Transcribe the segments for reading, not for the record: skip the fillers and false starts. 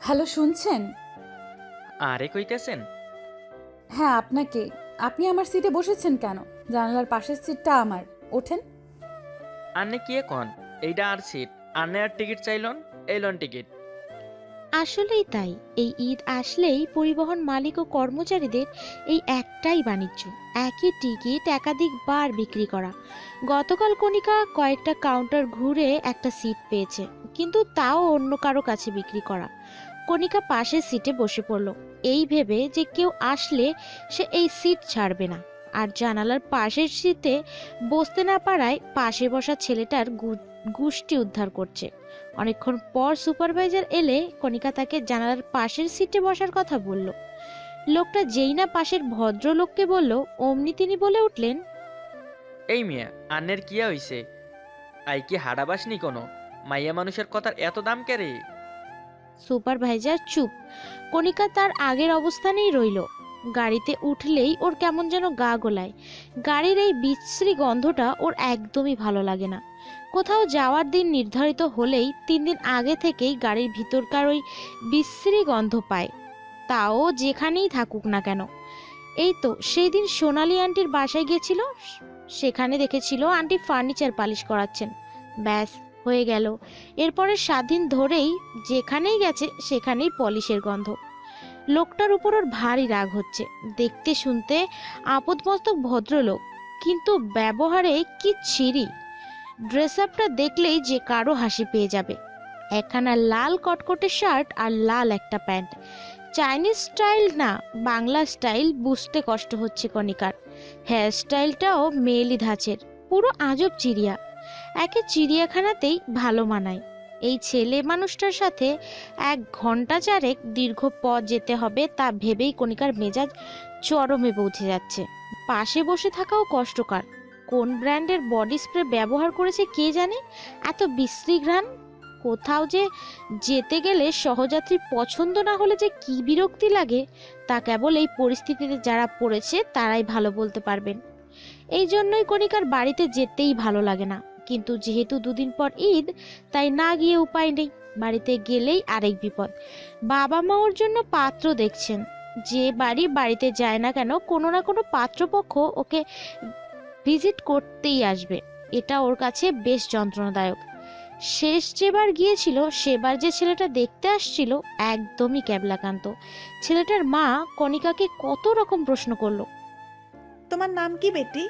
Hello, শুনছেন? আরে কইতেছেন? হ্যাঁ, আপনাকে। আপনি আমার সিটে বসেছেন কেন? জানালার পাশের সিটটা আমার। ওঠেন। আন্নে কি কন? এইটা আর সিট। আন্নে আর টিকিট চাইলন? এইলন টিকিট। আসলেই তাই। এই ঈদ আসলেই পরিবহন মালিক ও কর্মচারীদের এই একটাই বাণিজ্য, একই টিকিট একাধিক বার বিক্রি করা। গতকাল কণিকা কয়েকটা কাউন্টার ঘুরে একটা সিট পেয়েছে, কিন্তু তাও অন্য কারো কাছে বিক্রি করা। কণিকা পাশের সিটে বসে পড়ল, এই ভেবে যে কেউ আসলে সে এই সিট ছাড়বে না। আর জানালার পাশের সিটে বসতে না পারায় পাশে বসা ছেলেটার গুষ্টি উদ্ধার করছে। অনেকক্ষণ পর সুপারভাইজার এলে কণিকা তাকে জানালার পাশের সিটে বসার কথা বলল। লোকটা যেই না পাশের ভদ্রলোককে বলল, অমনি তিনি বলে উঠলেন, এই মিয়া, আন্নের কিয়া হইছে? আই কি হাডাবাসনি কোনো? মাইয়া মানুষের কথার এত দাম কেরে? সুপারভাইজার চুপ। কণিকা তার আগের অবস্থানেই রইল। গাড়িতে উঠলেই ওর কেমন যেন গা গোলায়। গাড়ির এই বিশ্রী গন্ধটা ওর একদমই ভালো লাগে না। কোথাও যাওয়ার দিন নির্ধারিত হলেই 3 দিন আগে থেকেই গাড়ির ভিতরকার ওই বিশ্রী গন্ধ পায়, তাও যেখানেই থাকুক না কেন। এই তো সেই দিন সোনালি আন্টির বাসায় গেছিল, সেখানে দেখেছিল আন্টি ফার্নিচার পালিশ করাচ্ছেন। ব্যাস, হয়ে গেল। এরপরে 7 দিন ধরেই যেখানেই গেছে সেখানেই পলিশের গন্ধ। লোকটার উপর ওর ভারী রাগ হচ্ছে। দেখতে শুনতে আপদমস্তক ভদ্রলোক, কিন্তু ব্যবহারে কি ছিরি। ড্রেস আপটা দেখলেই যে কারো হাসি পেয়ে যাবে। একখানা লাল কটকটে শার্ট আর লাল একটা প্যান্ট। চাইনিজ স্টাইল না, বাংলা স্টাইল বুঝতে কষ্ট হচ্ছে কণিকার। হেয়ার স্টাইলটাও মেয়েলি ধাঁচের, পুরো আজব চিড়িয়া। একে চিড়িয়াখানাতেই ভালো মানায়। এই ছেলে মানুষটার সাথে 1 ঘন্টা 4 দীর্ঘ পথ যেতে হবে তা ভেবেই কণিকার মেজাজ চরমে পৌঁছে যাচ্ছে। পাশে বসে থাকাও কষ্টকর। কোন ব্র্যান্ডের বডি স্প্রে ব্যবহার করেছে কে জানে, এত বিশ্রী ঘ্রাণ। কোথাও যে যেতে গেলে সহযাত্রী পছন্দ না হলে যে কি বিরক্তি লাগে, তা কেবল এই পরিস্থিতিতে যারা পড়েছে তারাই ভালো বলতে পারবেন। এই জন্যই কণিকার বাড়িতে যেতেই ভালো লাগে না। কিন্তু যেহেতু 2 দিন পর ঈদ, তাই না গিয়ে উপায় নেই। বাড়িতে গেলেই আরেক বিপদ। বাবা মা ওর জন্য পাত্র দেখছেন। যে বাড়িতে যায় না কেন, কোনো না কোনো পাত্রপক্ষ ওকে ভিজিট করতেই আসবে। এটা ওর কাছে বেশ যন্ত্রণাদায়ক। শেষ যেবার গিয়েছিল, সেবার যে ছেলেটা দেখতে আসছিল একদমই ক্যাবলাকান্ত। ছেলেটার মা কণিকাকে কত রকম প্রশ্ন করলো। তোমার নাম কি বেটি?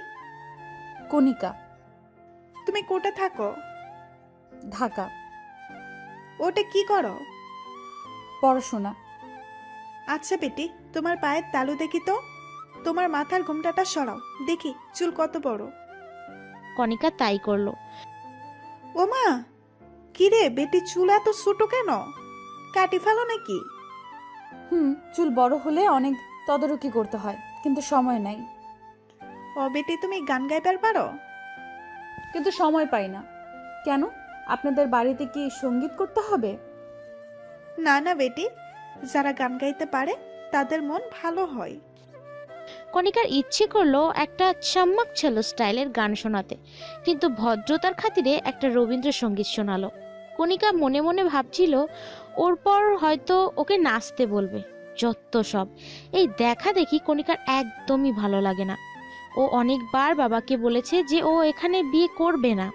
কণিকা। তুমি কোটা থাকো? ঢাকা। ওটা কি করো? পড়াশোনা। আচ্ছা বেটি, তোমার পায়ের তালু দেখি তো। তোমার মাথার ঘোমটাটা সরাও দেখি, চুল কত বড়। কণিকা তাই করলো। ও মা, কিরে বেটি, চুল এত ছোট কেন? কাটি ফেলো নাকি? চুল বড় হলে অনেক তদারকি করতে হয়, কিন্তু সময় নাই। ও বেটি, তুমি গান গাইবার পারো? কিন্তু সময় পাই না। কেন? আপনাদের বাড়িতে কি সঙ্গীত করতে হবে? না না বেটি, যারা গান গাইতে পারে তাদের মন ভালো হয়। কণিকার ইচ্ছে করলো একটা চাম্মাক ছেলো স্টাইলের গান শোনাতে, কিন্তু ভদ্রতার খাতিরে একটা রবীন্দ্রসঙ্গীত শোনালো। কণিকা মনে মনে ভাবছিল, ওর পর হয়তো ওকে নাচতে বলবে। যত সব, এই দেখা দেখি কণিকার একদমই ভালো লাগে না। ও অনেকবার বাবাকে বলেছে যে ও এখানে বিয়ে করবে না,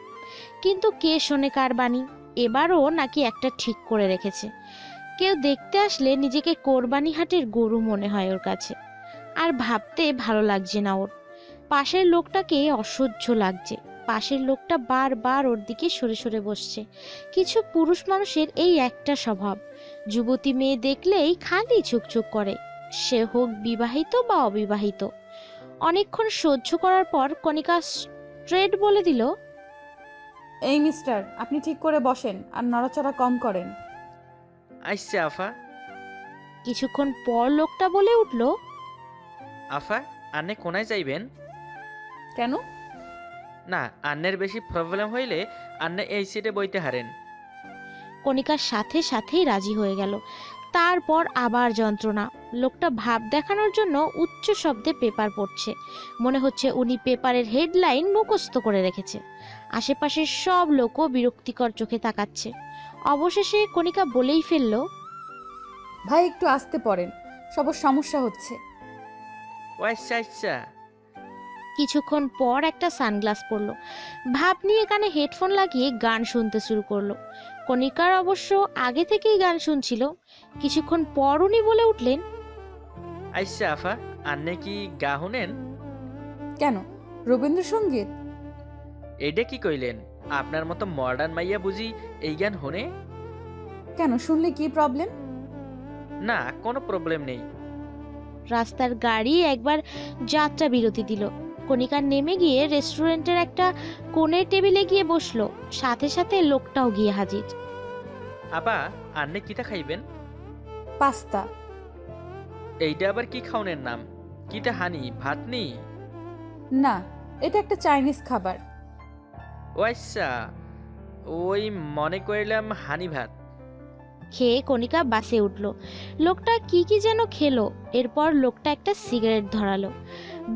কিন্তু কে শোনে কার বাণী। এবারও নাকি একটা ঠিক করে রেখেছে। কেউ দেখতে আসলে নিজেকে কোরবানি হাটের গরু মনে হয় ওর কাছে। আর ভাবতে ভালো লাগছে না ওর। পাশের লোকটাকে অসহ্য লাগছে। পাশের লোকটা বারবার ওর দিকে সরে সরে বসছে। কিছু পুরুষ মানুষের এই একটা স্বভাব, যুবতী মেয়ে দেখলেই খালি ছুকছুক করে, সে হোক বিবাহিত বা অবিবাহিত। অনেকক্ষণ সহ্য করার পর কণিকা স্ট্রেট বলে দিল, এই মিস্টার, আপনি ঠিক করে বসেন আর নড়াচড়া কম করেন। আইসে আফা। কিছুক্ষণ পর লোকটা বলে উঠল, আফা, আন্নে কোনায় যাইবেন? কেন? না, আন্নের বেশি প্রবলেম হইলে আন্নে এই সিটে বইতে হারেন। কণিকার সাথে সাথেই রাজি হয়ে গেল। তারপর আবার যন্ত্রণা। লোকটা ভাব দেখানোর জন্য উচ্চ শব্দে পেপার পড়ছে। মনে হচ্ছে উনি পেপারের হেডলাইন মুখস্থ করে রেখেছে। আশেপাশের সব লোকও বিরক্তিকর চোখে তাকাচ্ছে। অবশেষে কণিকা বলেই ফেলল, ভাই একটু আসতে পড়েন, সবার সমস্যা হচ্ছে। ও আচ্ছা আচ্ছা। কিছুক্ষণ পর একটা সানগ্লাস পরলো, ভাব নিয়ে কানে হেডফোন লাগিয়ে গান শুনতে শুরু করলো। কণিকার অবশ্য আগে থেকেই গান শুনছিল। কিছুক্ষণ পর উনি বলে উঠলেন, আচ্ছা আফা, আন্নে কি গা শুনেন? কেন, রবীন্দ্রসঙ্গীত? এইটা কি কইলেন? আপনার মতো মডার্ন মাইয়া বুঝি এই গান শুনে? কেন, শুনলে কি প্রবলেম? না, কোনো প্রবলেম নেই। রাস্তার গাড়ি একবার যাত্রা বিরতি দিল। কণিকা নেমে গিয়ে রেস্টুরেন্টের একটা কোণের টেবিলে গিয়ে বসলো। সাথে সাথে লোকটাও গিয়ে হাজির। আপা, আন্নে কিতা খাইবেন? পাস্তা। এইটা আবার কি খাওনের নাম? কিতা হানি ভাত নি? না, এটা একটা চাইনিজ খাবার। ও আচ্ছা, ওই মনে করিলাম হানি ভাত। খেয়ে কণিকা বাসে উঠল। লোকটা কি কি যেন খেলো। এরপর লোকটা একটা সিগারেট ধরালো।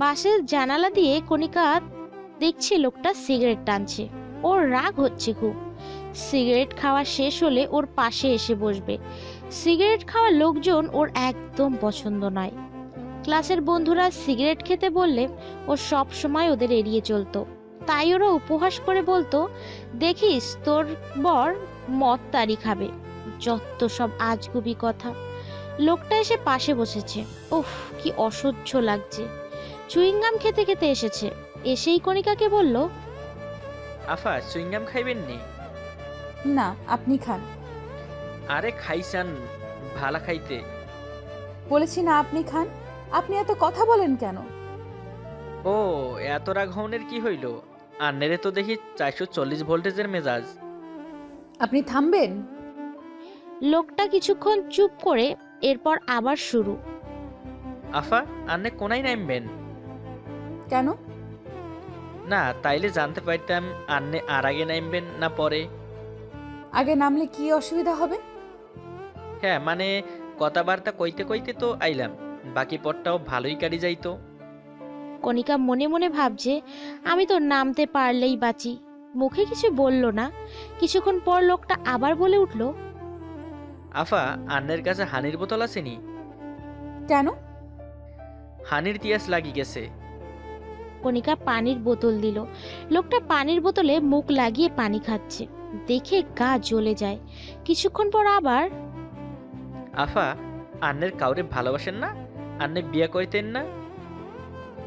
বাসের জানালা দিয়ে কণিকা দেখছে লোকটা সিগারেট টানছে। ওর রাগ হচ্ছে খুব। সিগারেট খাওয়া শেষ হলে ওর পাশে এসে বসবে। সিগারেট খাওয়া লোকজন ওর একদম পছন্দ নয়। ক্লাসের বন্ধুরা সিগারেট খেতে বললে ও সব সময় ওদের এড়িয়ে চলতো। তাই ওরা উপহাস করে বলতো, দেখিস তোর বর মদ তারি খাবে। যত সব আজগুবি কথা। লোকটা এসে পাশে বসেছে। উফ, কি অসহ্য লাগছে। চুইংগাম খেতে খেতে এসেছে। এসেই কণিকাকে বলল, আফা, চুইংগাম খাইবেন নি? না, আপনি খান। আরে খাইছান, ভালা খাইতে। বলেছি না আপনি খান। আপনি এত কথা বলেন কেন? ও, এত রাগ হওনের কি হইল? আন্নেরে তো দেখি 440 ভোল্টেজের মেজাজ। আপনি থামবেন? লোকটা কিছুক্ষণ চুপ করে এরপর আবার শুরু। আফা, আন্নে কোনায় নামবেন? কেন? না, তাইলে জানতে পারতাম আন্নে আর আগে নামবেন না পরে। আগে নামলে কি অসুবিধা হবে? হ্যাঁ, মানে কথাবার্তা কইতে কইতে তো আইলাম, বাকি পথটাও ভালোই কাটি যাইতো। কণিকা মনে মনে ভাবছে, আমি তো নামতে পারলেই বাঁচি। মুখে কিছু বলল না। কিছুক্ষণ পর লোকটা আবার বলে উঠল, আফা, আন্নের কাছে হানির বোতল আসেনি? কেন? হানির তিয়াস লাগি গেছে। কণিকা পানির বোতল দিল। লোকটা পানির বোতলে মুখ লাগিয়ে পানি খাচ্ছে। দেখে গা জ্বলে যায়। কিছুক্ষণ পর আবার, আফা, আন্নের কাউরে ভালোবাসেন না? আন্নে বিয়া করিতেন না?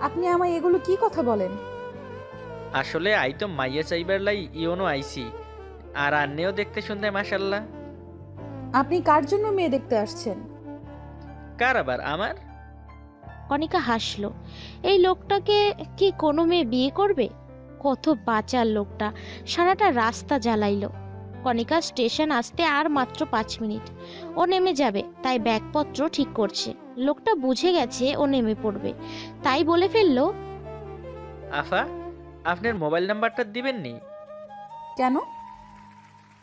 আপনি আমায় এগুলো কি কথা বলেন? আসলে আই তো মাইয়া চাইবার লাই ইওনো আইছি, আর আন্নেও দেখতে শুনতে মাশাল্লাহ। আপনি কার জন্য মেয়ে দেখতে আসছেন? কার আবার? আমার? কণিকা হাসলো। এই লোকটাকে কি কোনো মেয়ে বিয়ে করবে? কত বাচাল লোকটা। সারাটা রাস্তা জ্বালাইলো। কণিকা স্টেশন আসতে আর মাত্র 5 মিনিট। ও নেমে যাবে, তাই ব্যাগপত্র ঠিক করছে। লোকটা বুঝে গেছে ও নেমে পড়বে, তাই বলে ফেললো, আফা, আপনার মোবাইল নাম্বারটা দিবেন নি? কেন?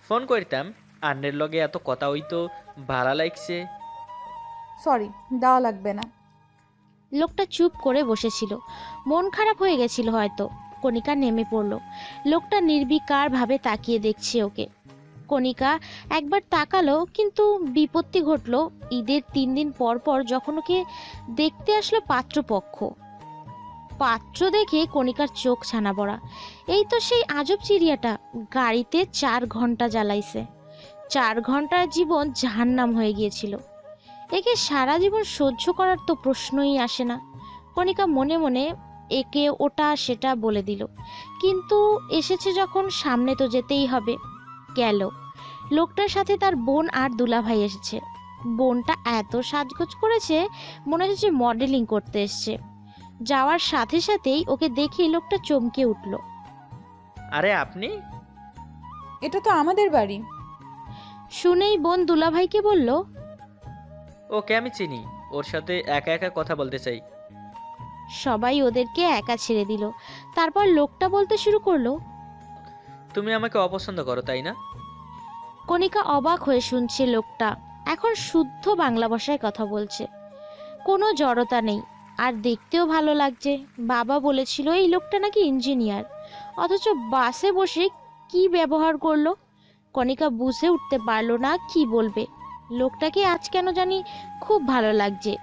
ফোন করতাম, আন্নের লগে এত কথা হইতো, ভালো লাগছে। সরি, দেওয়া লাগবে না। লোকটা চুপ করে বসেছিল। মন খারাপ হয়ে গেছিল হয়তো। কণিকা নেমে পড়ল। লোকটা নির্বিকার ভাবে তাকিয়ে দেখছে ওকে। কণিকা একবার তাকালো, কিন্তু বিপত্তি ঘটলো। ঈদের 3 দিন পর পর যখন ওকে দেখতে আসলো পাত্রপক্ষ, পাত্র দেখে কণিকার চোখ ছানা পড়া। এই তো সেই আজব চিড়িয়াটা গাড়িতে 4 ঘন্টা জ্বালাইছে। 4 ঘন্টার জীবন জাহান্নাম হয়ে গিয়েছিল। একে সারা জীবন সহ্য করার তো প্রশ্নই আসে না। কণিকা মনে মনে একে ওটা সেটা বলে দিল, কিন্তু এসেছে যখন সামনে তো যেতেই হবে। গেল। লোকটার সাথে তার বোন আর দুলাভাই এসেছে। বোনটা এত সাজগোজ করেছে, মনে হচ্ছে মডেলিং করতে এসছে। যাওয়ার সাথে সাথেই ওকে দেখে লোকটা চমকে উঠল। আরে আপনি? এটা তো আমাদের বাড়ি। শুনেই বোন দুলাভাইকে বলল, ওকে আমি চিনি, ওর সাথে একা একা কথা বলতে চাই। সবাই ওদেরকে একা ছেড়ে দিল। তারপর লোকটা বলতে শুরু করলো, তুমি আমাকে অপছন্দ করো, তাই না? কণিকা অবাক হয়ে শুনছে। লোকটা এখন শুদ্ধ বাংলা ভাষায় কথা বলছে, কোনো জড়তা নেই, আর দেখতেও ভালো লাগছে। বাবা বলেছিল এই লোকটা নাকি ইঞ্জিনিয়ার, অথচ বাসে বসে কি ব্যবহার করলো। কণিকা বুঝে উঠতে পারলো না কি বলবে। লোকটাকে আজ কেন জানি খুব ভালো লাগছে।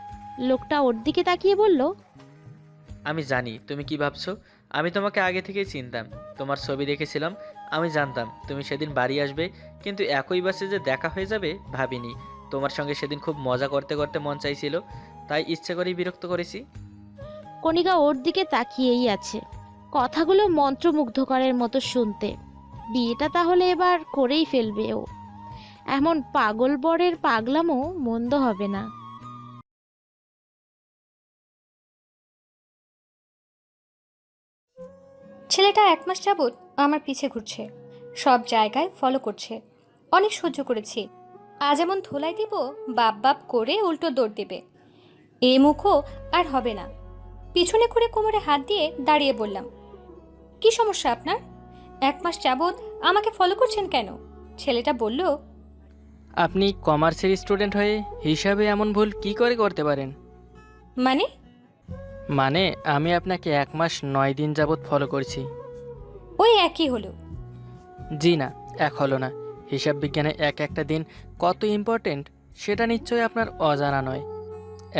লোকটা ওর দিকে তাকিয়ে বলল, আমি জানি তুমি কি ভাবছো। আমি তোমাকে আগে থেকেই চিনতাম, তোমার ছবি দেখেছিলাম। আমি জানতাম তুমি সেদিন বাড়ি আসবে, কিন্তু একই বাসে যে দেখা হয়ে যাবে ভাবিনি। তোমার সঙ্গে সেদিন খুব মজা করতে করতে মন চাইছিল, তাই ইচ্ছে করেই বিরক্ত করেছি। কণিকা ওর দিকে তাকিয়েই আছে, কথাগুলো মন্ত্রমুগ্ধকরের মতো শুনতে। বিয়েটা তাহলে এবার করেই ফেলবে ও। এমন পাগল বরের পাগলামো মন্দ হবে না। ছেলেটা 1 মাস যাবৎ আমার পিছে ঘুরছে, সব জায়গায় ফলো করছে। অনেক সহ্য করেছি, আজ এমন ধোলাই দিব বাপ বাপ করে উল্টো দৌড় দেবে। এ মুখও আর হবে না। পিছনে করে কোমরে হাত দিয়ে দাঁড়িয়ে বললাম, কি সমস্যা আপনার? 1 মাস যাবৎ আমাকে ফলো করছেন কেন? ছেলেটা বলল, আপনি কমার্সের স্টুডেন্ট হয়ে হিসাবে এমন ভুল কি করে করতে পারেন? মানে? মানে আমি আপনাকে 1 মাস 9 দিন যাবৎ ফলো করছি। ওই একই হলো। জি না, এক হলো না। হিসাব বিজ্ঞানে এক একটা দিন কত ইম্পর্টেন্ট সেটা নিশ্চয়ই আপনার অজানা নয়।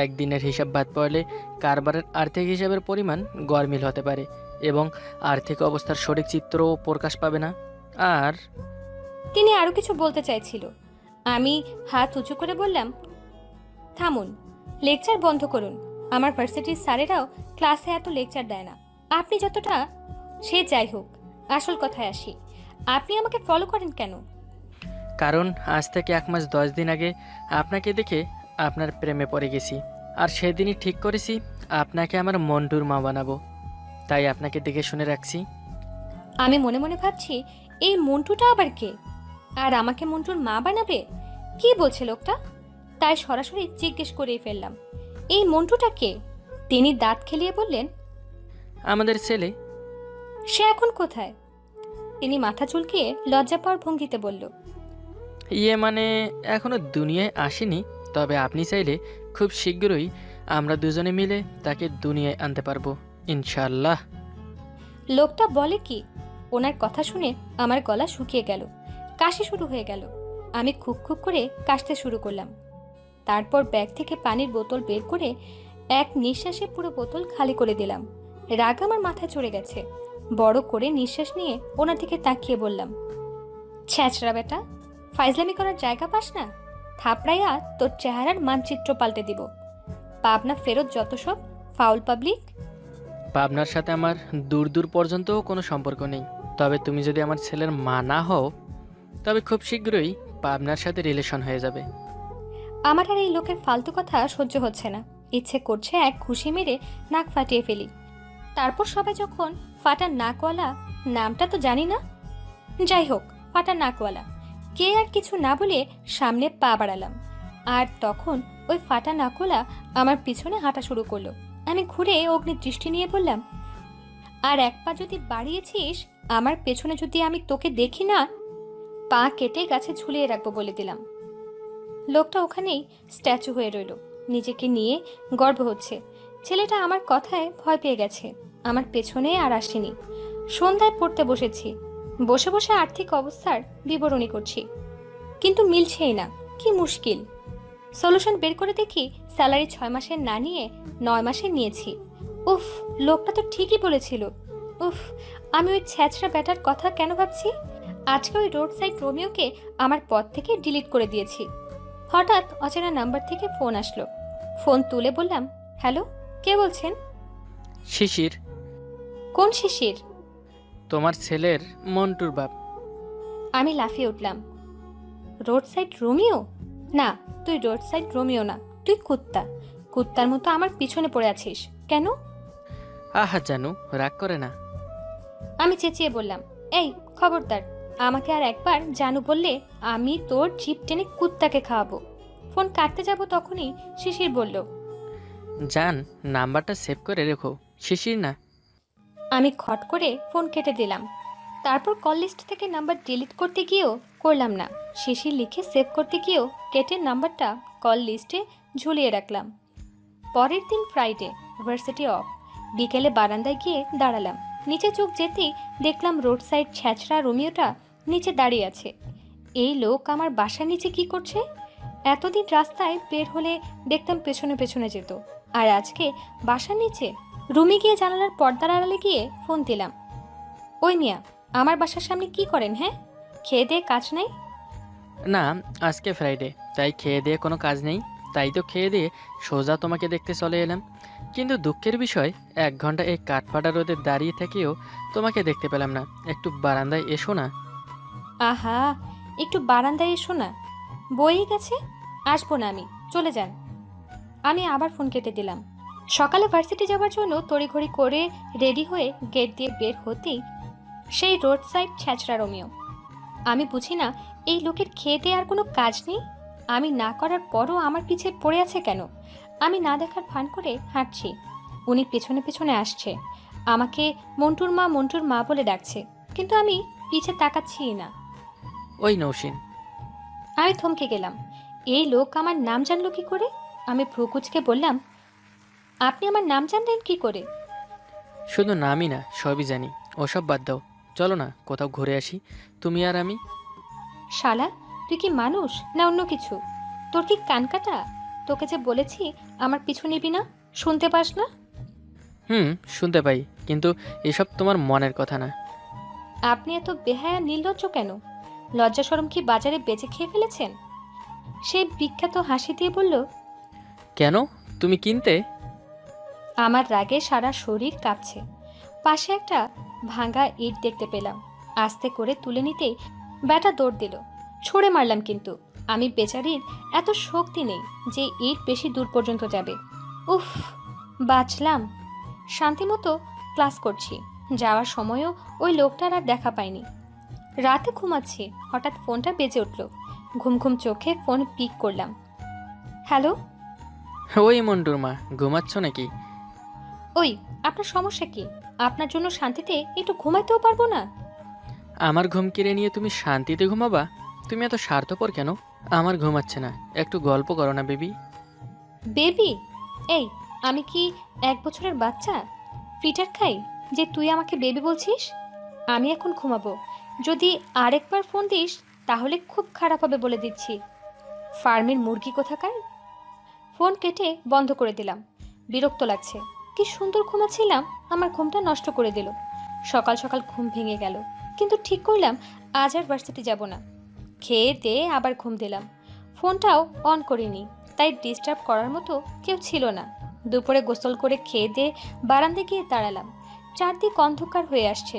একদিনের হিসাব বাদ পড়লে কারবারের আর্থিক হিসাবের পরিমাণ গরমিল হতে পারে এবং আর্থিক অবস্থার সঠিক চিত্রও প্রকাশ পাবে না। আর তিনি আরো কিছু বলতে চাইছিল। আমি হাত উঁচু করে বললাম, থামুন, লেকচার বন্ধ করুন। আমার ভার্সিটির স্যারেরাও ক্লাসে এত লেকচার দেয় না। আপনি যতটা, সে যাই হোক, আসল কথায় আসি। আপনি আমাকে ফলো করেন কেন? কারণ আজ থেকে 1 মাস 10 দিন আগে আপনাকে দেখে আপনার প্রেমে পড়ে গেছি, আর সেদিনই ঠিক করেছি আপনাকে আমার মন্টুর মা বানাবো। তাই আপনাকে দেখে শুনে রাখছি। আমি মনে মনে ভাবছি, এই মন্টুটা আবার কে? আর আমাকে মন্টুর মা বানাবে? কি বলছে লোকটা? তাই সরাসরি জিজ্ঞেস করেই ফেললাম, এই মন্টুটা কে? তিনি দাঁত খেলিয়ে বললেন, আমাদের ছেলে। সে এখন কোথায়? তিনি মাথা চুলকিয়ে লজ্জা পাওয়ার ভঙ্গিতে বলল, মানে এখনো দুনিয়ায় আসেনি, তবে আপনি চাইলে খুব শীঘ্রই আমরা দুজনে মিলে তাকে দুনিয়ায় আনতে পারবো ইনশাল্লাহ। লোকটা বলে কি? ওনার কথা শুনে আমার গলা শুকিয়ে গেল, কাশি শুরু হয়ে গেল। আমি খুব খুব করে কাশতে শুরু করলাম। তারপর ব্যাগ থেকে পানির বোতল বের করে এক নিঃশ্বাসে পুরো বোতল খালি করে দিলাম। রাগ আমার মাথায় চড়ে গেছে। বড় করে নিঃশ্বাস নিয়ে ওনার দিকে তাকিয়ে বললাম, ছ্যাঁচড়া বেটা, ফাইজলামি করার জায়গা পাস না? থাপড়াইয়া তোর চেহারার মানচিত্র পাল্টে দিব। পাবনা ফেরত যত সব ফাউল পাবলিক। পাবনার সাথে আমার দূর দূর পর্যন্তও কোনো সম্পর্ক নেই, তবে তুমি যদি আমার ছেলের মা না হও তবে খুব শীঘ্রই পাবনার সাথে রিলেশন হয়ে যাবে। আমার আর এই লোকের ফালতু কথা সহ্য হচ্ছে না। ইচ্ছে করছে এক ঘুষি মেরে নাক ফাটিয়ে ফেলি। তারপর সবাই যখন ফাটা নাকওয়ালা, নামটা তো জানি না, যাই হোক, ফাটা নাকওয়ালা কে আর কিছু না বলে সামনে পা বাড়ালাম। আর তখন ওই ফাটা নাকওয়ালা আমার পিছনে হাঁটা শুরু করলো। আমি ঘুরে অগ্নির দৃষ্টি নিয়ে বললাম, আর এক পা যদি বাড়িয়েছিস, আমার পেছনে যদি আমি তোকে দেখি না, পা কেটে গাছে ঝুলিয়ে রাখবো বলে দিলাম। লোকটা ওখানেই স্ট্যাচু হয়ে রইল। নিজেকে নিয়ে গর্ব হচ্ছে। ছেলেটা আমার কথায় ভয় পেয়ে গেছে। আমার পেছনে আর আসেনি। সন্ধ্যায় পড়তে বসেছি। বসে বসে আর্থিক অবস্থার বিবরণী করছি, কিন্তু মিলছেই না। কি মুশকিল! সলিউশন বের করে দেখি স্যালারি 6 মাসের না নিয়ে 9 মাসে নিয়েছি। উফ, লোকটা তো ঠিকই বলেছিল। উফ, আমি ওই ছ্যাঁচড়া ব্যাটার কথা কেন ভাবছি? আজকে ওই রোড সাইড রোমিওকে আমার পথ থেকে ডিলিট করে দিয়েছি। হঠাৎ অচেনা নাম্বার থেকে ফোন আসলো। ফোন তুলে বললাম, হ্যালো, কে বলছেন? শিশির। কোন শিশির? তোমার ছেলের মন্টুর বাপ। আমি লাফিয়ে উঠলাম, রোড সাইড রোমিও? না, তুই রোড সাইড রোমিও না, তুই কুত্তা। কুত্তার মতো আমার পিছনে পড়ে আছিস কেন? আহা জানু, রাগ করে না। আমি চেঁচিয়ে বললাম, এই খবরদার, আমাকে আর একবার জানু বললে আমি তোর জিপ টেনে কুত্তাকে খাওয়াবো। ফোন কাটতে যাব তখনই শিশির বলল, জান, নাম্বারটা সেভ করে রেখো, শিশির না। আমি খট করে ফোন কেটে দিলাম। তারপর কল লিস্ট থেকে নাম্বার ডিলিট করতে গিয়েও করলাম না। শিশির লিখে সেভ করতে গিয়েও কেটে নাম্বারটা কল লিস্টে ঝুলিয়ে রাখলাম। পরের দিন ফ্রাইডে, ভার্সিটি অফ। বিকেলে বারান্দায় গিয়ে দাঁড়ালাম। নিচে চোখ যেতেই দেখলাম রোড সাইড ছ্যাঁচড়া রোমিওটা নিচে দাঁড়িয়ে আছে। এই লোক আমার বাসার নিচে কি করছে? এতদিন রাস্তায় বের হলে দেখতাম পেছনে পেছনে যেত, আর আজকে বাসার নিচে। রুমে গিয়ে জানালার পর্দার আড়ালে গিয়ে ফোন দিলাম। ওই মিয়া, আমার বাসার সামনে কি করেন? হ্যাঁ, খেয়ে দিয়ে কাজ নাই? না, আজকে ফ্রাইডে, তাই খেয়ে দিয়ে কোনো কাজ নেই। তাই তো খেয়ে দিয়ে সোজা তোমাকে দেখতে চলে এলাম। কিন্তু দুঃখের বিষয়, 1 ঘন্টা এই কাঠফাটা রোদে দাঁড়িয়ে থেকেও তোমাকে দেখতে পেলাম না। একটু বারান্দায় এসো না। আহা, একটু বারান্দায় এসো না। বই গেছে, আসবো না আমি, চলে যান। আমি আবার ফোন কেটে দিলাম। সকালে ভার্সিটি যাওয়ার জন্য তড়িঘড়ি করে রেডি হয়ে গেট দিয়ে বের হতেই সেই রোড সাইড ছ্যাঁচড়া রোমিও। আমি বুঝি না এই লোকের খেয়ে দিয়ে আর কোনো কাজ নেই। আমি না করার পরও আমার পিছে পড়ে আছে কেন? আমি না দেখার ভান করে হাঁটছি, উনি পেছনে পেছনে আসছে, আমাকে মন্টুর মা বলে ডাকছে, কিন্তু আমি পিছে তাকাচ্ছিই না। ওই নৌসিন। আমি থমকে গেলাম। এই লোক আমার নাম জানলো কি করে? আমি ভ্রুকুচকে বললাম, আপনি আমার নাম জানলেন কি করে? শুধু নামই না, সবই জানি। ওসব বাদ দাও, চলো না কোথাও ঘুরে আসি, তুমি আর আমি। শালা, তুই কি মানুষ না অন্য কিছু? তোর কি কান কাটা? তোকে যে বলেছি আমার পিছু নিবি না, শুনতে পাস না? শুনতে পাই, কিন্তু এসব তোমার মনের কথা না। আপনি এত বেহায়া নির্লজ্জ কেন? লজ্জা শরম কি বাজারে বেচে খেয়ে ফেলেছেন? সে বিখ্যাত হাসি দিয়ে বলল, কেন, তুমি কিনতে? আমার রাগে সারা শরীর কাঁপছে। পাশে একটা ভাঙা ইট দেখতে পেলাম, আস্তে করে তুলে নিতেই ব্যাটা দৌড় দিল। ছুঁড়ে মারলাম, কিন্তু আমি বেচারির এত শক্তি নেই যে ইট বেশি দূর পর্যন্ত যাবে। উফ, বাঁচলাম। শান্তিমতো ক্লাস করছি, যাওয়ার সময়ও ওই লোকটার আর দেখা পাইনি। রাতে ঘুমাচ্ছি, হঠাৎ ফোনটা বেজে উঠল। ঘুম ঘুম চোখে ফোন পিক করলাম। হ্যালো। ওই মন্টুর মা, ঘুমাচ্ছ নাকি? ওই, আপনার সমস্যা কি? আপনার জন্য শান্তিতে একটু ঘুমাইতেও পারবো না? আমার ঘুম কেড়ে নিয়ে তুমি শান্তিতে ঘুমাবা? তুমি এত স্বার্থপর কেন? আমার ঘুমাচ্ছে না, একটু গল্প করো না বেবি। বেবি? এই, আমি কি 1 বছরের বাচ্চা ফিটার খাই যে তুই আমাকে বেবি বলছিস? আমি এখন ঘুমাবো। যদি আরেকবার ফোন দিস তাহলে খুব খারাপ হবে বলে দিচ্ছি। ফার্মের মুরগি কোথাকার। ফোন কেটে বন্ধ করে দিলাম। বিরক্ত লাগছে। কি সুন্দর ঘুমাচ্ছিলাম, আমার ঘুমটা নষ্ট করে দিল। সকাল সকাল ঘুম ভেঙে গেল, কিন্তু ঠিক করলাম আজ আর ভার্সিটি যাব না। খেয়ে দিয়ে আবার ঘুম দিলাম। ফোনটাও অন করিনি, তাই ডিস্টার্ব করার মতো কেউ ছিল না। দুপুরে গোসল করে খেয়ে দিয়ে বারান্দায় গিয়ে দাঁড়ালাম। চারদিক অন্ধকার হয়ে আসছে,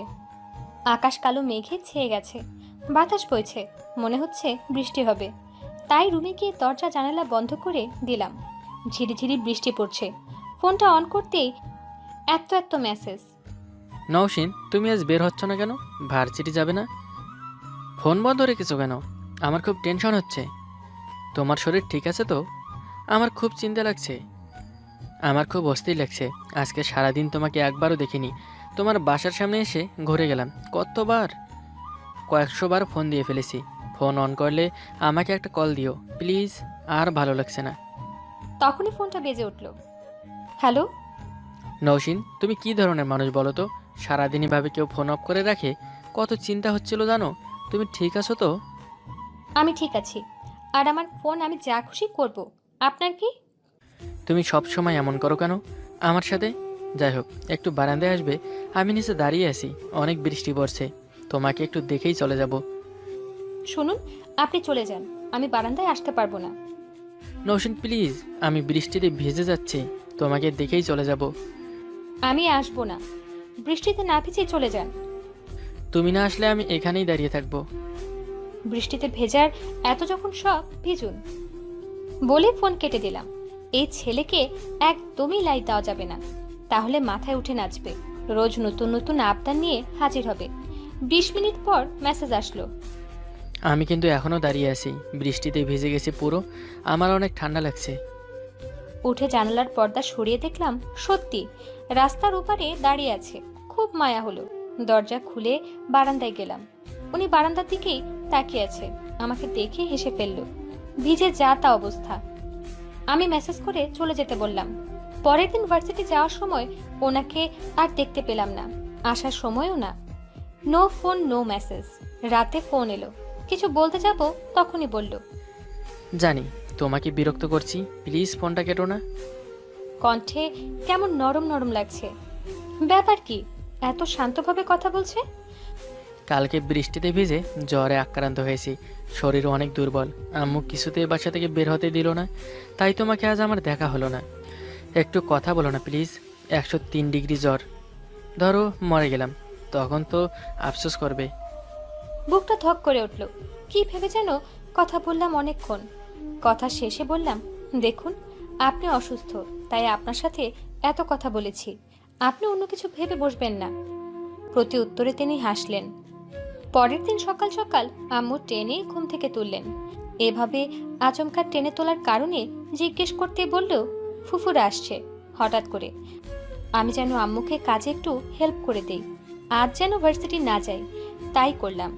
আকাশ কালো মেঘে ছেয়ে গেছে, বাতাস বইছে, মনে হচ্ছে বৃষ্টি হবে। তাই রুমে গিয়ে দরজা জানালা বন্ধ করে দিলাম। ঝিরিঝিরি বৃষ্টি পড়ছে। ফোনটা অন করতেই এত মেসেজ। নওশিন, তুমি আজ বের হচ্ছ না কেন? ভার্সিটি যাবে না? ফোন বন্ধ রেখেছো কেন? আমার খুব টেনশন হচ্ছে। তোমার শরীর ঠিক আছে তো? আমার খুব চিন্তা লাগছে। আমার খুব অস্থির লাগছে। আজকে সারাদিন তোমাকে একবারও দেখিনি। তোমার বাসার সামনে এসে ঘুরে গেলাম কতবার, কয়েকশোবার ফোন দিয়ে ফেলেছি। ফোন অন করলে আমাকে একটা কল দিও প্লিজ, আর ভালো লাগছে না। তখনই ফোনটা বেজে উঠল। হ্যালো। নওশিন, তুমি কি ধরনের মানুষ বলো তো? সারাদিনই ভাবে কেউ ফোন অফ করে রাখে। কত চিন্তা হচ্ছিল জানো? তুমি ঠিক আছো তো? আমি ঠিক আছি, আর আমার ফোন আমি যা খুশি করব। আপনার কি? তুমি সব সময় এমন করো কেন আমার সাথে? যাই হোক, একটু বারান্দায় আসবে? আমি নিচে দাঁড়িয়ে আছি, অনেক বৃষ্টি পড়ছে। তোমাকে একটু দেখেই চলে যাব। শুনুন, আপনি চলে যান, আমি বারান্দায় আসতে পারবো না। নওশিন প্লিজ, আমি বৃষ্টিতে ভিজে যাচ্ছি, তোমাকে দেখেই চলে যাব। আমি আসবো না, বৃষ্টিতে না ভিজে চলে যান। তুমি না আসলে আমি এখানেই দাঁড়িয়ে থাকবো। বৃষ্টিতে ভেজার এত যখন শখ, ভিজুন। বলে ফোন কেটে দিলাম। এই ছেলেকে একদমই লাইট দেওয়া যাবে না, তাহলে মাথায় উঠে নাচবে। রোজ নতুন নতুন আবদার নিয়ে হাজির হবে। 20 মিনিট পর মেসেজ আসলো। আমি কিন্তু এখনও দাঁড়িয়ে আছি, বৃষ্টিতে ভিজে গেছি পুরো, আমার অনেক ঠান্ডা লাগছে। উঠে জানালার পর্দা সরিয়ে দেখলাম সত্যি রাস্তার ওপারে দাঁড়িয়ে আছে। খুব মায়া হলো। দরজা খুলে বারান্দায় গেলাম। উনি বারান্দার দিকেই তাকিয়ে আছে। আমাকে দেখে হেসে ফেলল। ভিজে যা তা অবস্থা। আমি মেসেজ করে চলে যেতে বললাম। পরের দিন ভার্সিটি যাওয়ার সময় ওনাকে আর দেখতে পেলাম না, আসার সময়ও না। No phone no message. রাতে ফোন এলো, কিছু বলতে যাব তখনই বলল, জানি তোমাকে বিরক্ত করছি, প্লিজ ফোনটা কেটো না। কণ্ঠে কেমন নরম নরম লাগছে। ব্যাপার কি, এত শান্তভাবে কথা বলছে? কালকে বৃষ্টিতে ভিজে জ্বরে আক্রান্ত হয়েছি, শরীর অনেক দুর্বল। আম্মু কিছুতেই বাসা থেকে বের হতে দিল না, তাই তোমাকে আজ আমার দেখা হলো না। একটু কথা বলো না প্লিজ। 103 ডিগ্রি জ্বর, ধরো মরে গেলাম, তখন তো আফসোস করবে। বুকটা ধক করে উঠল। কি ভেবে যেন কথা বললাম অনেকক্ষণ। কথা শেষে বললাম, দেখুন, আপনি অসুস্থ, তাই আপনার সাথে এত কথা বলেছি। আপনি অন্য কিছু ভেবে বসবেন না। প্রতি উত্তরে তিনি হাসলেন। পরের দিন সকাল সকাল আম্মু টেনে ঘুম থেকে তুললেন। এভাবে আচমকা টেনে তোলার কারণে জিজ্ঞেস করতে বলল, ফুফুরা আসছে হঠাৎ করে। আমি যেন আম্মুকে কাজে একটু হেল্প করে দেই, আজ যেন ভার্সিটি না যাই, তাই করলাম।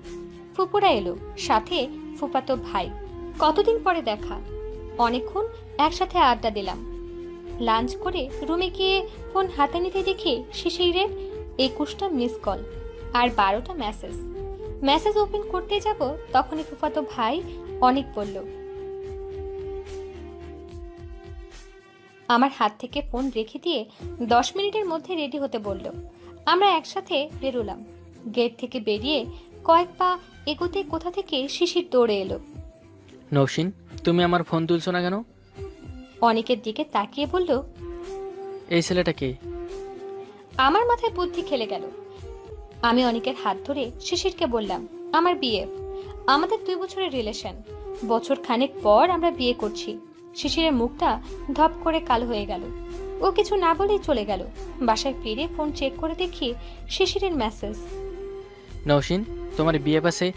ফুপুরা এলো, সাথে ফুফাতো ভাই। কতদিন পরে দেখা, অনেকক্ষণ একসাথে আড্ডা দিলাম। লাঞ্চ করে রুমে গিয়ে ফোন হাতে নিতে দেখি শিশিরের 21টা মিস কল আর 12টা মেসেজ। মেসেজ ওপেন করতে যাব, তখনই ফুফাতো ভাই অনেক বলল। আমার হাত থেকে ফোন রেখে দিয়ে 10 মিনিটের মধ্যে রেডি হতে বলল। আমরা একসাথে বেরোলাম। গেট থেকে বেরিয়ে কয়েক পা এগোতে কোথা থেকে শিশির দৌড়ে এলো। নৌসিন, তুমি আমার ফোন তুলছো না কেন? অনেকের দিকে তাকিয়ে বলল, এই ছেলেটা কে? আমার মাথায় বুদ্ধি খেলে গেল। আমি অনেকের হাত ধরে শিশিরকে বললাম, আমার বিএফ, আমাদের 2 বছরের রিলেশন। বছর খানেক পর আমরা বিয়ে করছি। শিশিরের মুখটা ধপ করে কালো হয়ে গেল। ও কিছু না বলেই চলে গেল। বাসায় ফিরে ফোন চেক করে দেখি শিশিরের মেসেজ। নৌসিন, তোমার বিয়ে পাশে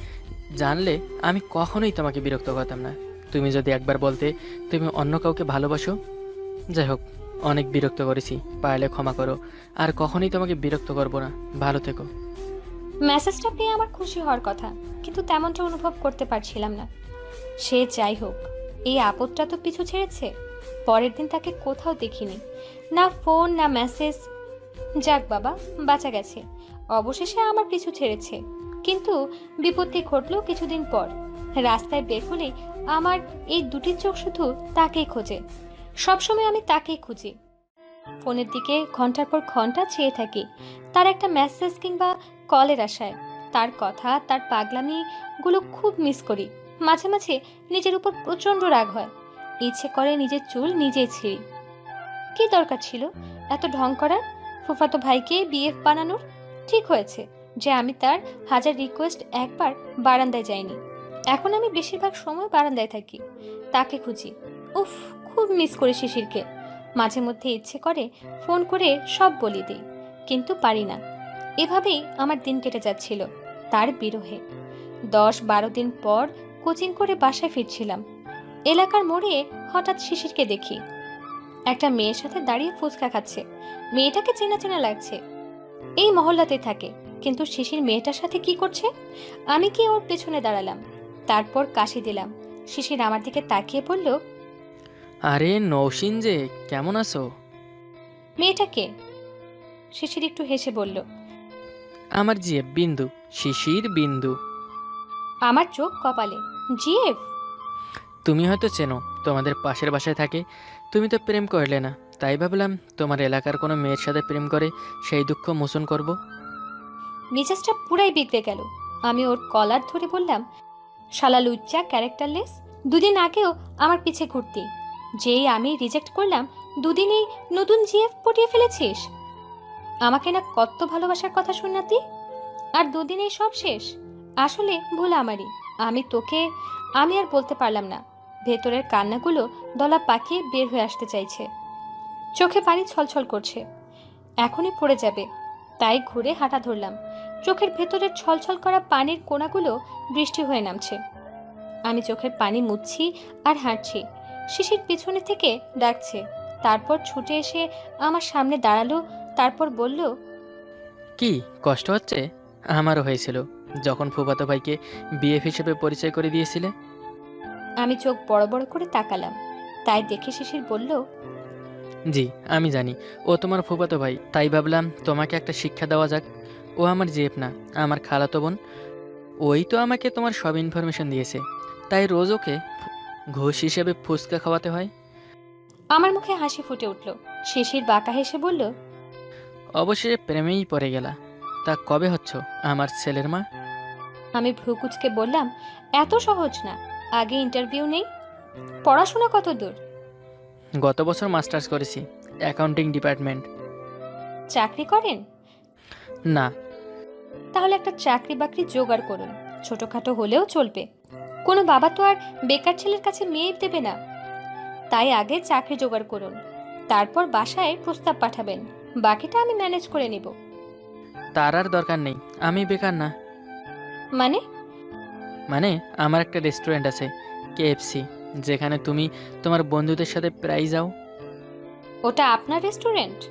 জানলে আমি কখনোই তোমাকে বিরক্ত করতাম না। তুমি যদি একবার বলতে তুমি অন্য কাউকে ভালোবাসো। যাই হোক, অনেক বিরক্ত করেছি, পারলে ক্ষমা করো। আর কখনোই তোমাকে বিরক্ত করব না। ভালো থেকো। মেসেজটা পেয়ে আমার খুশি হওয়ার কথা, কিন্তু তেমনটা অনুভব করতে পারছিলাম না। সে যাই হোক, এই আপদটা তো পিছু ছেড়েছে। পরের দিন তাকে কোথাও দেখিনি, না ফোন না মেসেজ। যাক বাবা, বাঁচা গেছে। অবশেষে আমার পিছু ছেড়েছে। কিন্তু বিপত্তি ঘটলো কিছুদিন পর। রাস্তায় বের হলেই আমার এই দুটি চোখ শুধু তাকেই খোঁজে। সবসময় আমি তাকেই খুঁজি। ফোনের দিকে ঘন্টার পর ঘন্টা চেয়ে থাকি, তার একটা মেসেজ কিংবা কলের আশায়। তার কথা, তার পাগলামিগুলো খুব মিস করি। মাঝে মাঝে নিজের উপর প্রচণ্ড রাগ হয়। ইচ্ছে করে নিজের চুল নিজেই ছিঁড়ি। কি দরকার ছিল এত ঢং করার? ফুফাতো ভাইকে বিএফ বানানোর? ঠিক হয়েছে যে আমি তার হাজার রিকোয়েস্ট একবার বারান্দায় যাইনি। এখন আমি বেশিরভাগ সময় বারান্দায় থাকি, তাকে খুঁজি। উফ, খুব মিস করি শিশিরকে। মাঝে মধ্যে ইচ্ছে করে ফোন করে সব বলি দিই, কিন্তু পারি না। এভাবেই আমার দিন কেটে যাচ্ছিল তার বিরহে। 10-12 দিন পর কোচিং করে বাসায় ফিরছিলাম। এলাকার মোড়ে হঠাৎ শিশিরকে দেখি। একটা মেয়ের সাথে দাঁড়িয়ে ফুচকা খাচ্ছে। মেয়েটাকে চেনা চেনা লাগছে, এই মহল্লাতে থাকে। কিন্তু শিশির মেয়েটার সাথে কি করছে? আমি কি ওর পেছনে দাঁড়ালাম, তারপর কাশি দিলাম। শিশির আমার দিকে তাকিয়ে বলল, আরে নৌসিন যে, কেমন আছো? মেয়েটাকে? শিশির একটু হেসে বলল, আমার জিএফ বিন্দু, শিশির বিন্দু। আমার চোখ কপালে। জিএফ? তুমি হয়তো চেনো, তোমাদের পাশের বাসায় থাকে। তুমি তো প্রেম করলে না, তাই ভাবলাম তোমার এলাকার কোনো মেয়ের সাথে প্রেম করে সেই দুঃখ মোচন করব। মেজাজটা পুরাই বিগড়ে গেল। আমি ওর কলার ধরে বললাম, শালা লুচ্চা, ক্যারেক্টারলেস। 2 দিন আগেও আমার পিছে ঘুরতি, যেই আমি রিজেক্ট করলাম 2 দিনেই নতুন জিএফ পটিয়ে ফেলেছিস। আমাকে না কত ভালোবাসার কথা শোনাতি, আর 2 দিনেই সব শেষ। আসলে ভুল আমারই। আমি আর বলতে পারলাম না। ভেতরের কান্নাগুলো দলা পাকিয়ে বের হয়ে আসতে চাইছে। চোখে পানি ছলছল করছে, এখনই পড়ে যাবে। তাই ঘুরে হাঁটা ধরলাম। চোখের ভেতরের ছলছল করা পানির কোনাগুলো বৃষ্টি হয়ে নামছে। আমি চোখের পানি মুছছি আর হাঁটছি। শিশির পিছনে থেকে ডাকছে। তারপর ছুটে এসে আমার সামনে দাঁড়ালো। তারপর বলল, কি কষ্ট হচ্ছে? আমারও হয়েছিল যখন ফুফাতো ভাইকে বিএফ হিসেবে পরিচয় করে দিয়েছিলে। আমি চোখ বড় বড় করে তাকালাম। তাই দেখে শিশির বলল, জি আমি জানি ও তোমার ফুফাতো ভাই, তাই ভাবলাম তোমাকে একটা শিক্ষা দেওয়া যাক। ও আমার জিএফ না, আমার খালাতো বোন। ওই তো আমাকে তোমার সব ইনফরমেশন দিয়েছে, তাই রোজ ওকে ঘুষ হিসেবে ফুচকা খাওয়াতে হয়? আমার মুখে হাসি ফুটে উঠল। শিশির বাঁকা হেসে বলল, অবশেষে প্রেমেই পড়ে গেলা। তা কবে হচ্ছ আমার ছেলের মা? আমি ভ্রুকুচকে বললাম, এত সহজ না, আগে ইন্টারভিউ নেই। পড়াশোনা কত দূর? গত বছর মাস্টার্স করেছি, অ্যাকাউন্টিং ডিপার্টমেন্ট। চাকরি করেন? না। তাহলে একটা চাকরি বাকরি জোগাড় করুন, ছোটখাটো হলেও চলবে। কোনো বাবা তো আর বেকার ছেলের কাছে মেয়ে দেবে না। তাই আগে চাকরি জোগাড় করুন, তারপর বাসায় প্রস্তাব পাঠাবেন, বাকিটা আমি ম্যানেজ করে নিব। তার আর দরকার নেই, আমি বেকার না। মানে? মানে আমার একটা রেস্টুরেন্ট আছে, KFC, যেখানে তুমি তোমার বন্ধুদের সাথে প্রায় যাও। ওটা আপনার রেস্টুরেন্ট?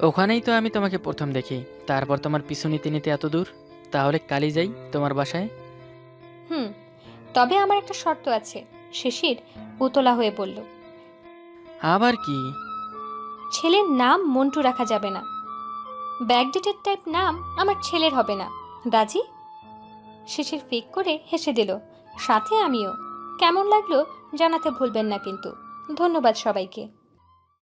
ওখানেই তো আমি তোমাকে প্রথম দেখি, তারপর তোমার পিছু নিতে নিতে এত দূর। তাহলে কালই যাই তোমার বাসায়। হুম, তবে আমার একটা শর্ত আছে। শিশির উতলা হয়ে বলল, আবার কি? ছেলের নাম মন্টু রাখা যাবে না। ব্যাকডেটেড টাইপ নাম আমার ছেলের হবে না। রাজি? শিশির ফিক করে হেসে দিল, সাথে আমিও। কেমন লাগলো জানাতে ভুলবেন না কিন্তু। ধন্যবাদ সবাইকে।